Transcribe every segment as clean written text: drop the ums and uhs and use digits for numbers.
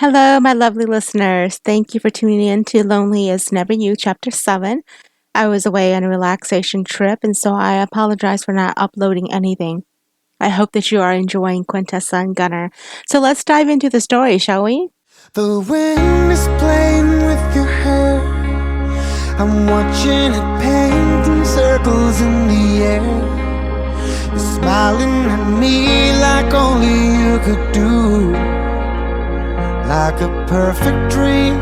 Hello, my lovely listeners. Thank you for tuning in to Lonely as Never You, Chapter 7. I was away on a relaxation trip, and so I apologize for not uploading anything. I hope that you are enjoying Quintessa and Gunner. So let's dive into the story, shall we? The wind is playing with your hair. I'm watching it painting circles in the air. You're smiling at me like only you could do. Like a perfect dream,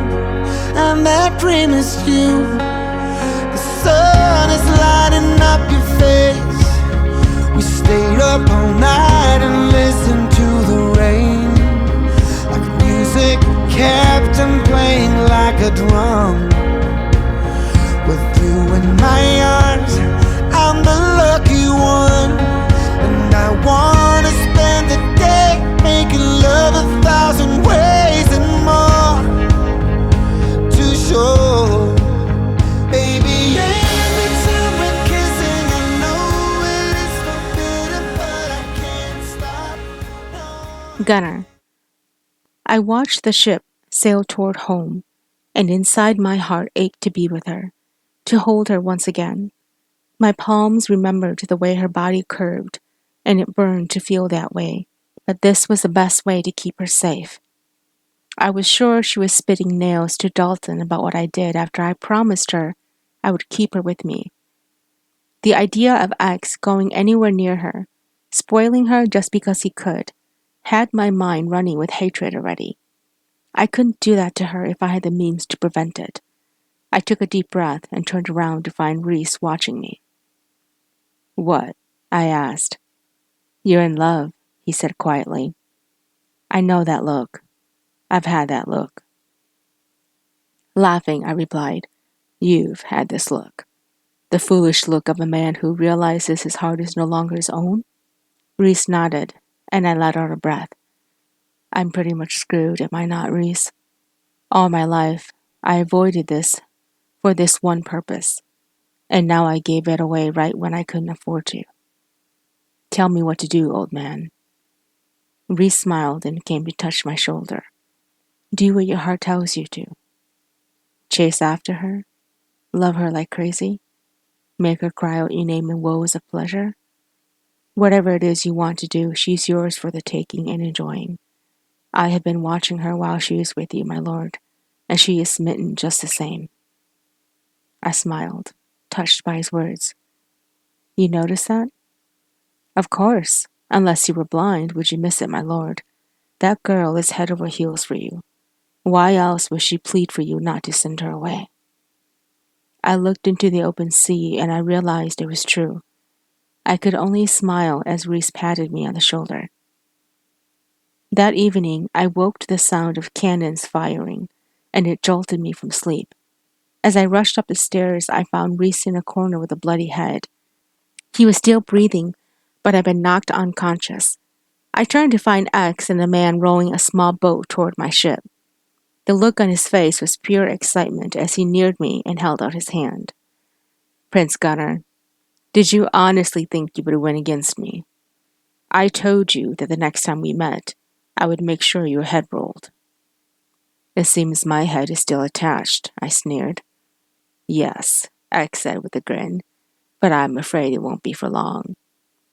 and that dream is you. The sun is lighting up your face. We stayed up all night and listened to the rain. Like music kept on playing like a drum. With you in my arms, I'm the lucky one. And I wanna spend the day making love 1,000 ways and more to show. Baby, every time we're kissing, I know it is forbidden, but I can't stop. No. Gunner. I watched the ship sail toward home, and inside my heart ached to be with her, to hold her once again. My palms remembered the way her body curved, and it burned to feel that way, but this was the best way to keep her safe. I was sure she was spitting nails to Dalton about what I did after I promised her I would keep her with me. The idea of X going anywhere near her, spoiling her just because he could, had my mind running with hatred already. I couldn't do that to her if I had the means to prevent it. I took a deep breath and turned around to find Reese watching me. "What?" I asked. "You're in love," he said quietly. "I know that look. I've had that look." Laughing, I replied, "You've had this look. The foolish look of a man who realizes his heart is no longer his own?" Reese nodded, and I let out a breath. I'm pretty much screwed, am I not, Reese? All my life, I avoided this for this one purpose, and now I gave it away right when I couldn't afford to. Tell me what to do, old man. Reese smiled and came to touch my shoulder. Do what your heart tells you to. Chase after her? Love her like crazy? Make her cry out your name in woes of pleasure? Whatever it is you want to do, she's yours for the taking and enjoying. I have been watching her while she is with you, my lord, and she is smitten just the same. I smiled, touched by his words. You notice that? Of course. Unless you were blind, would you miss it, my lord? That girl is head over heels for you. Why else would she plead for you not to send her away? I looked into the open sea and I realized it was true. I could only smile as Reese patted me on the shoulder. That evening, I woke to the sound of cannons firing, and it jolted me from sleep. As I rushed up the stairs, I found Reese in a corner with a bloody head. He was still breathing, but had been knocked unconscious. I turned to find X and a man rowing a small boat toward my ship. The look on his face was pure excitement as he neared me and held out his hand. Prince Gunner, did you honestly think you would win against me? I told you that the next time we met, I would make sure your head rolled. It seems my head is still attached, I sneered. Yes, X said with a grin, but I'm afraid it won't be for long.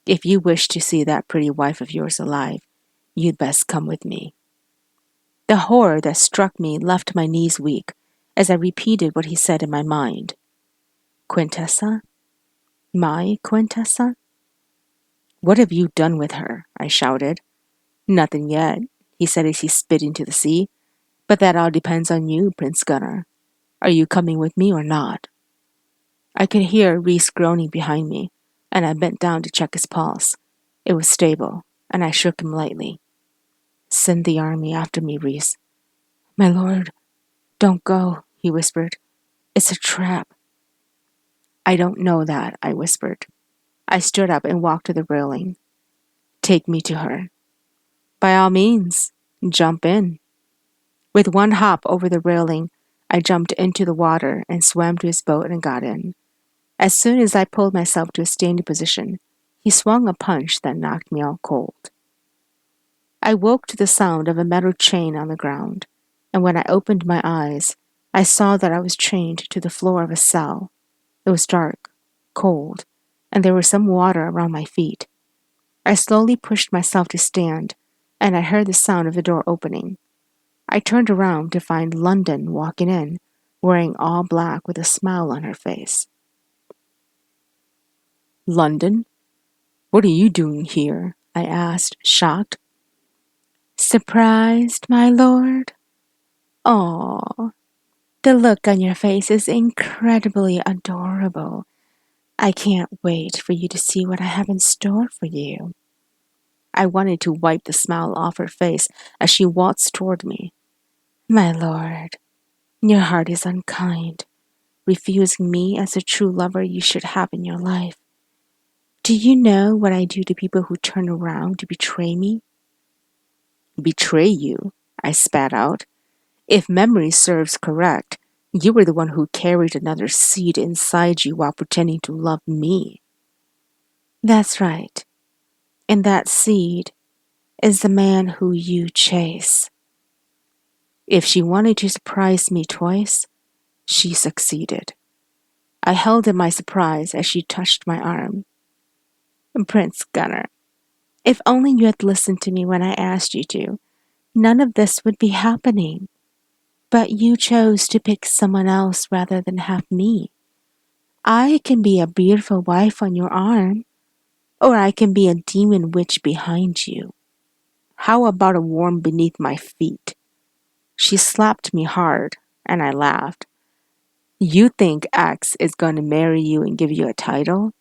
If you wish to see that pretty wife of yours alive, you'd best come with me. The horror that struck me left my knees weak as I repeated what he said in my mind. Quintessa? My Quintessa? What have you done with her? I shouted. Nothing yet, he said as he spit into the sea. But that all depends on you, Prince Gunner. Are you coming with me or not? I could hear Reese groaning behind me, and I bent down to check his pulse. It was stable, and I shook him lightly. Send the army after me, Reese. My lord, don't go, he whispered. It's a trap. I don't know that, I whispered. I stood up and walked to the railing. Take me to her. By all means, jump in. With one hop over the railing, I jumped into the water and swam to his boat and got in. As soon as I pulled myself to a standing position, he swung a punch that knocked me out cold. I woke to the sound of a metal chain on the ground. and when I opened my eyes, I saw that I was chained to the floor of a cell. It was dark, cold, and there was some water around my feet. I slowly pushed myself to stand, and I heard the sound of the door opening. I turned around to find London walking in, wearing all black with a smile on her face. London? What are you doing here? I asked, shocked. Surprised, my lord? Oh, the look on your face is incredibly adorable. I can't wait for you to see what I have in store for you. I wanted to wipe the smile off her face as she waltzed toward me. My lord, your heart is unkind, refusing me as a true lover you should have in your life. Do you know what I do to people who turn around to betray me? Betray you? I spat out. If memory serves correct, you were the one who carried another seed inside you while pretending to love me. That's right. And that seed is the man who you chase. If she wanted to surprise me twice, she succeeded. I held in my surprise as she touched my arm. Prince Gunnar, if only you had listened to me when I asked you to, none of this would be happening. But you chose to pick someone else rather than have me. I can be a beautiful wife on your arm, or I can be a demon witch behind you. How about a worm beneath my feet? She slapped me hard, and I laughed. You think X is going to marry you and give you a title?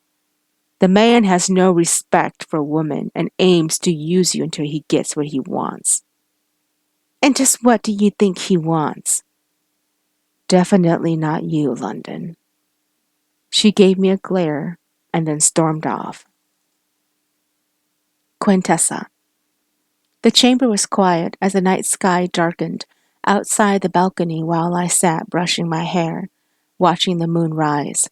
The man has no respect for women and aims to use you until he gets what he wants. And just what do you think he wants? Definitely not you, London. She gave me a glare and then stormed off. Quintessa. The chamber was quiet as the night sky darkened outside the balcony while I sat brushing my hair, watching the moon rise.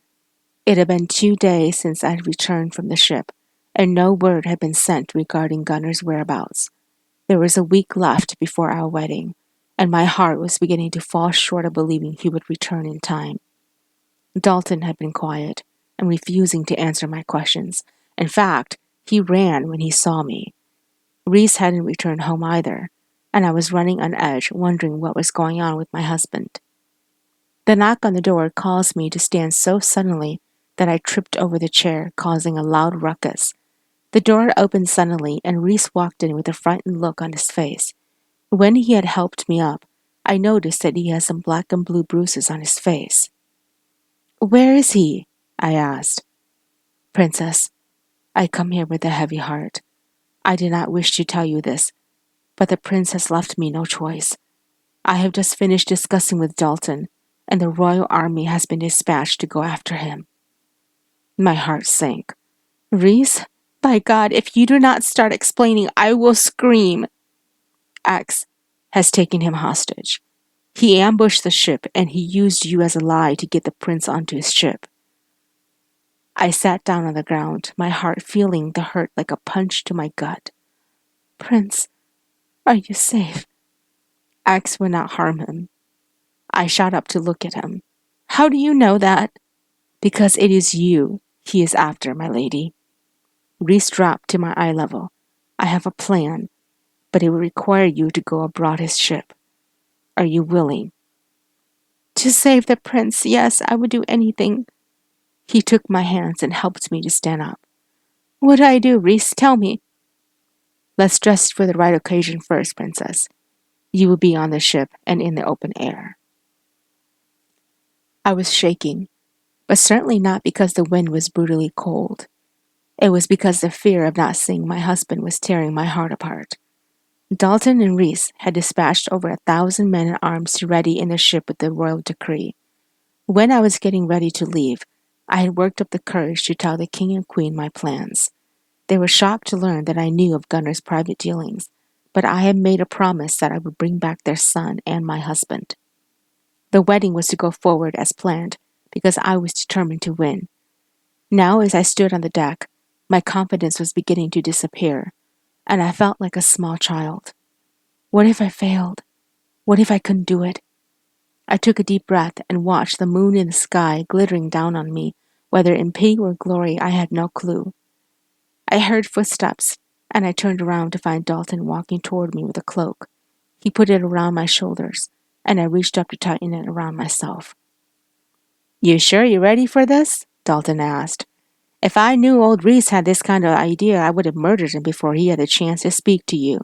It had been 2 days since I had returned from the ship, and no word had been sent regarding Gunnar's whereabouts. There was a week left before our wedding, and my heart was beginning to fall short of believing he would return in time. Dalton had been quiet and refusing to answer my questions. In fact, he ran when he saw me. Reese hadn't returned home either, and I was running on edge, wondering what was going on with my husband. The knock on the door caused me to stand so suddenly that I tripped over the chair, causing a loud ruckus. The door opened suddenly, and Reese walked in with a frightened look on his face. When he had helped me up, I noticed that he had some black and blue bruises on his face. Where is he? I asked. Princess, I come here with a heavy heart. I did not wish to tell you this, but the prince has left me no choice. I have just finished discussing with Dalton, and the royal army has been dispatched to go after him. My heart sank. Reese, by God, if you do not start explaining, I will scream. X has taken him hostage. He ambushed the ship, and he used you as a lie to get the prince onto his ship. I sat down on the ground, my heart feeling the hurt like a punch to my gut. Prince, are you safe? X would not harm him. I shot up to look at him. How do you know that? Because it is you he is after, my lady. Reese dropped to my eye level. I have a plan, but it will require you to go aboard his ship. Are you willing? To save the prince, yes, I would do anything. He took my hands and helped me to stand up. What do I do, Reese? Tell me. Let's dress for the right occasion first, princess. You will be on the ship and in the open air. I was shaking, but certainly not because the wind was brutally cold. It was because the fear of not seeing my husband was tearing my heart apart. Dalton and Reese had dispatched over 1,000 men-at-arms to ready in the ship with the royal decree. When I was getting ready to leave, I had worked up the courage to tell the king and queen my plans. They were shocked to learn that I knew of Gunnar's private dealings, but I had made a promise that I would bring back their son and my husband. The wedding was to go forward as planned because I was determined to win. Now, as I stood on the deck, my confidence was beginning to disappear, and I felt like a small child. What if I failed? What if I couldn't do it? I took a deep breath and watched the moon in the sky glittering down on me. Whether in pain or glory, I had no clue. I heard footsteps, and I turned around to find Dalton walking toward me with a cloak. He put it around my shoulders, and I reached up to tighten it around myself. You sure you're ready for this? Dalton asked. If I knew old Reese had this kind of idea, I would have murdered him before he had a chance to speak to you.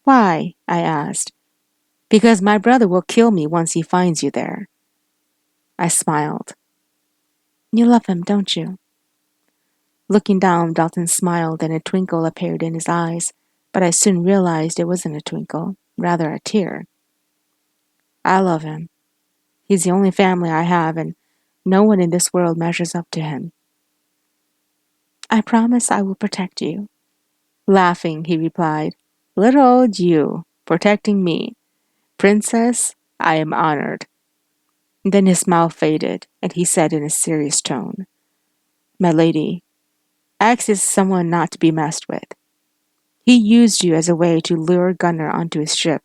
Why? I asked. Because my brother will kill me once he finds you there. I smiled. You love him, don't you? Looking down, Dalton smiled and a twinkle appeared in his eyes, but I soon realized it wasn't a twinkle, rather a tear. I love him. He's the only family I have, and no one in this world measures up to him. I promise I will protect you. Laughing, he replied, Little old you, protecting me. Princess, I am honored. Then his smile faded, and he said in a serious tone, My lady, X is someone not to be messed with. He used you as a way to lure Gunnar onto his ship,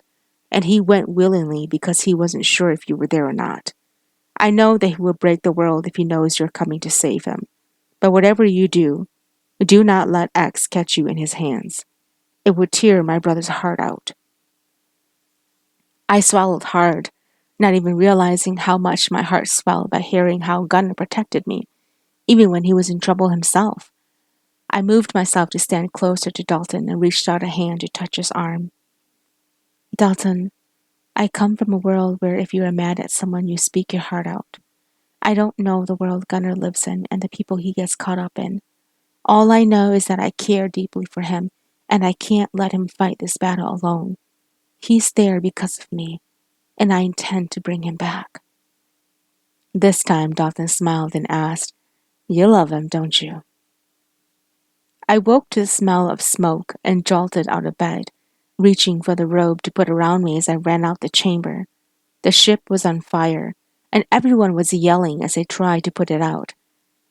and he went willingly because he wasn't sure if you were there or not. I know that he will break the world if he knows you're coming to save him. But whatever you do not let X catch you in his hands. It would tear my brother's heart out. I swallowed hard, not even realizing how much my heart swelled by hearing how Gunnar protected me, even when he was in trouble himself. I moved myself to stand closer to Dalton and reached out a hand to touch his arm. Dalton, I come from a world where if you are mad at someone, you speak your heart out. I don't know the world Gunnar lives in and the people he gets caught up in. All I know is that I care deeply for him, and I can't let him fight this battle alone. He's there because of me, and I intend to bring him back. This time Dalton smiled and asked, You love him, don't you? I woke to the smell of smoke and jolted out of bed, reaching for the robe to put around me as I ran out the chamber. The ship was on fire, and everyone was yelling as they tried to put it out.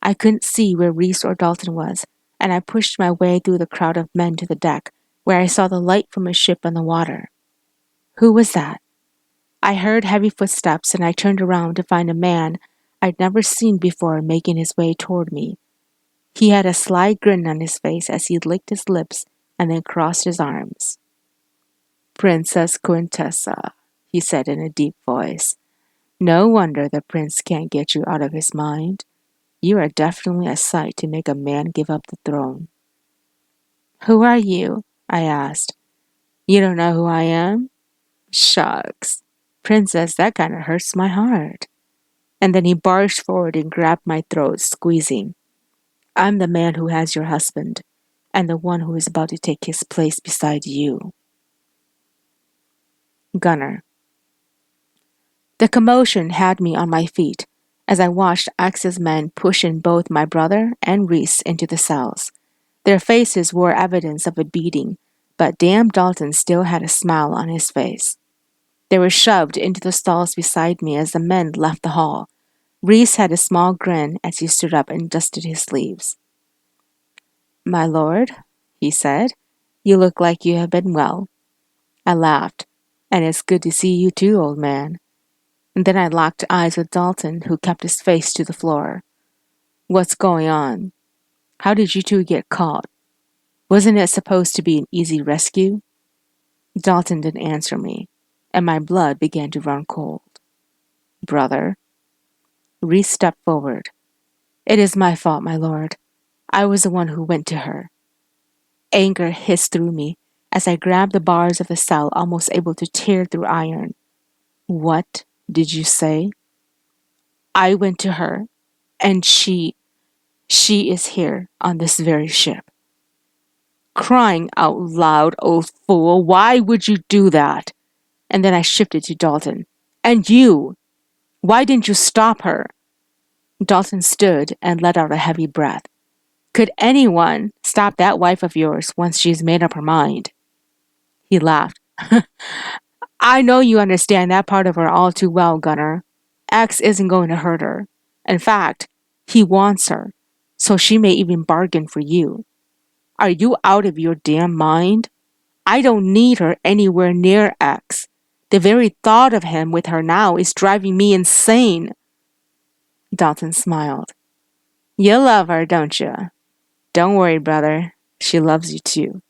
I couldn't see where Reese or Dalton was, and I pushed my way through the crowd of men to the deck, where I saw the light from a ship on the water. Who was that? I heard heavy footsteps, and I turned around to find a man I'd never seen before making his way toward me. He had a sly grin on his face as he licked his lips and then crossed his arms. Princess Quintessa, he said in a deep voice. No wonder the prince can't get you out of his mind. You are definitely a sight to make a man give up the throne. Who are you? I asked. You don't know who I am? Shucks. Princess, that kind of hurts my heart. And then he barged forward and grabbed my throat, squeezing. I'm the man who has your husband, and the one who is about to take his place beside you. Gunnar. The commotion had me on my feet as I watched Axe's men push in both my brother and Reese into the cells. Their faces wore evidence of a beating, but damn Dalton still had a smile on his face. They were shoved into the stalls beside me as the men left the hall. Reese had a small grin as he stood up and dusted his sleeves. My lord, he said, you look like you have been well. I laughed. And it's good to see you too, old man. And then I locked eyes with Dalton, who kept his face to the floor. What's going on? How did you two get caught? Wasn't it supposed to be an easy rescue? Dalton didn't answer me, and my blood began to run cold. Brother. Reese stepped forward. It is my fault, my lord. I was the one who went to her. Anger hissed through me as I grabbed the bars of the cell, almost able to tear through iron. What did you say? I went to her, and she is here on this very ship. Crying out loud, old fool, why would you do that? And then I shifted to Dalton. And you! Why didn't you stop her? Dalton stood and let out a heavy breath. Could anyone stop that wife of yours once she's made up her mind? He laughed. I know you understand that part of her all too well, Gunnar. X isn't going to hurt her. In fact, he wants her, so she may even bargain for you. Are you out of your damn mind? I don't need her anywhere near X. The very thought of him with her now is driving me insane. Dalton smiled. You love her, don't you? Don't worry, brother. She loves you too.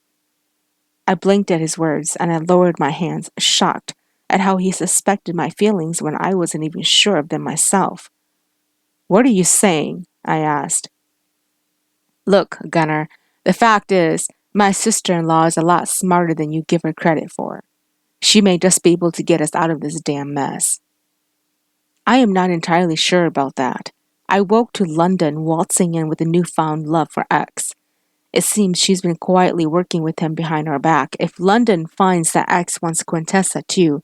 I blinked at his words and I lowered my hands, shocked at how he suspected my feelings when I wasn't even sure of them myself. What are you saying? I asked. Look, Gunner, the fact is, my sister-in-law is a lot smarter than you give her credit for. She may just be able to get us out of this damn mess. I am not entirely sure about that. I woke to London waltzing in with a newfound love for X. It seems she's been quietly working with him behind our back. If London finds that X wants Quintessa too,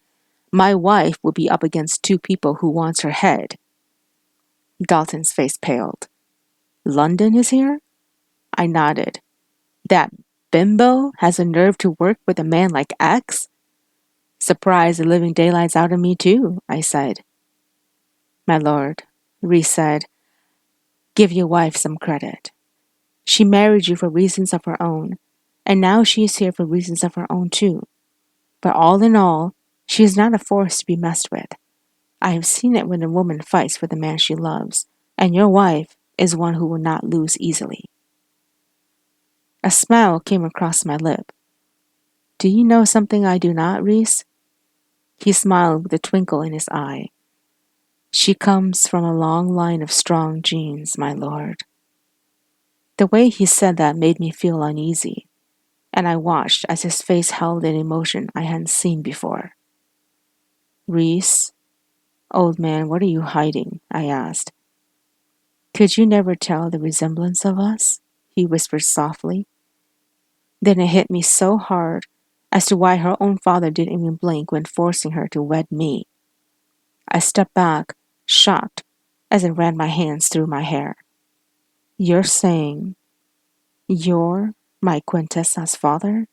my wife will be up against two people who wants her head. Dalton's face paled. London is here? I nodded. That bimbo has the nerve to work with a man like X? Surprised the living daylights out of me too, I said. My lord, Reese said, give your wife some credit. She married you for reasons of her own, and now she is here for reasons of her own too. But all in all, she is not a force to be messed with. I have seen it when a woman fights for the man she loves, and your wife is one who will not lose easily. A smile came across my lip. Do you know something I do not, Reese? He smiled with a twinkle in his eye. She comes from a long line of strong genes, my lord. The way he said that made me feel uneasy, and I watched as his face held an emotion I hadn't seen before. Reese, old man, what are you hiding? I asked. Could you never tell the resemblance of us? He whispered softly. Then it hit me so hard as to why her own father didn't even blink when forcing her to wed me. I stepped back, shocked, as I ran my hands through my hair. You're saying you're my Quintessa's father?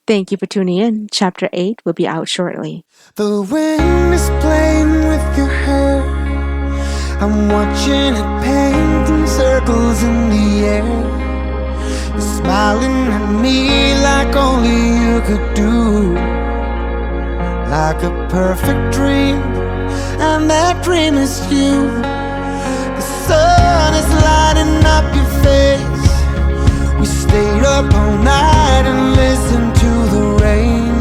Thank you for tuning in. Chapter 8 will be out shortly. The wind is playing with your hair. I'm watching it painting circles in the air. You're smiling at me like only you could do. Like a perfect dream, and that dream is you. The sun is lighting up your face. We stayed up all night and listened to the rain.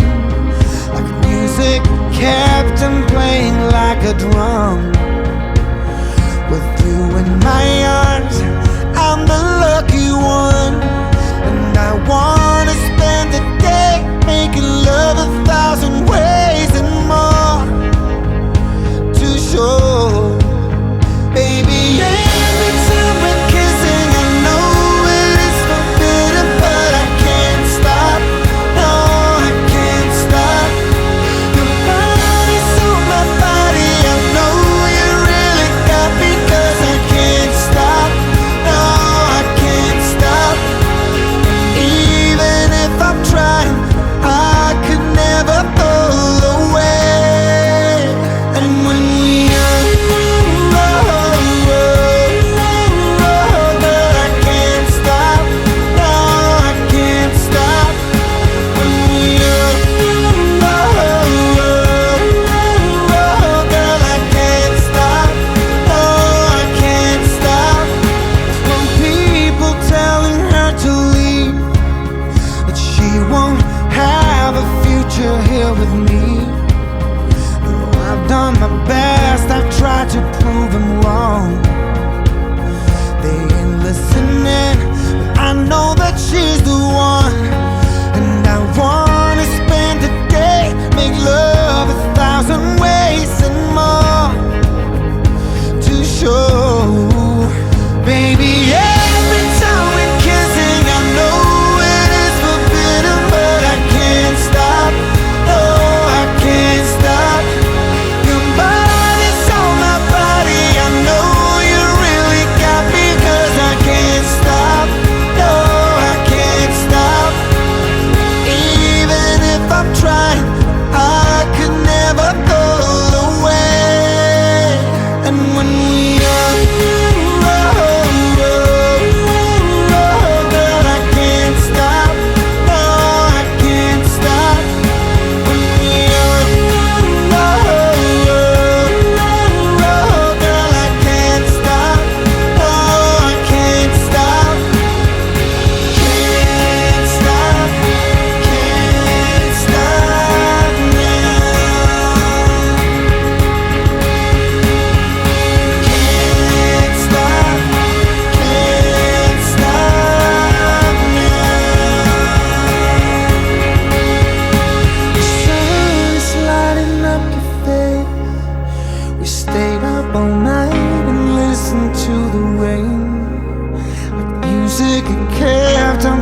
Like music kept on playing like a drum. With you in my arms, I'm the lucky one. And I wanna spend the day making love 1,000 ways and more to show. Baby, every time we're kissing, I know it is forbidden, but I can't stop. No, I can't stop. Your body's on my body, I know you really got me, 'cause I can't stop.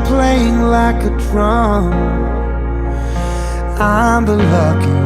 playing like a drum. I'm the lucky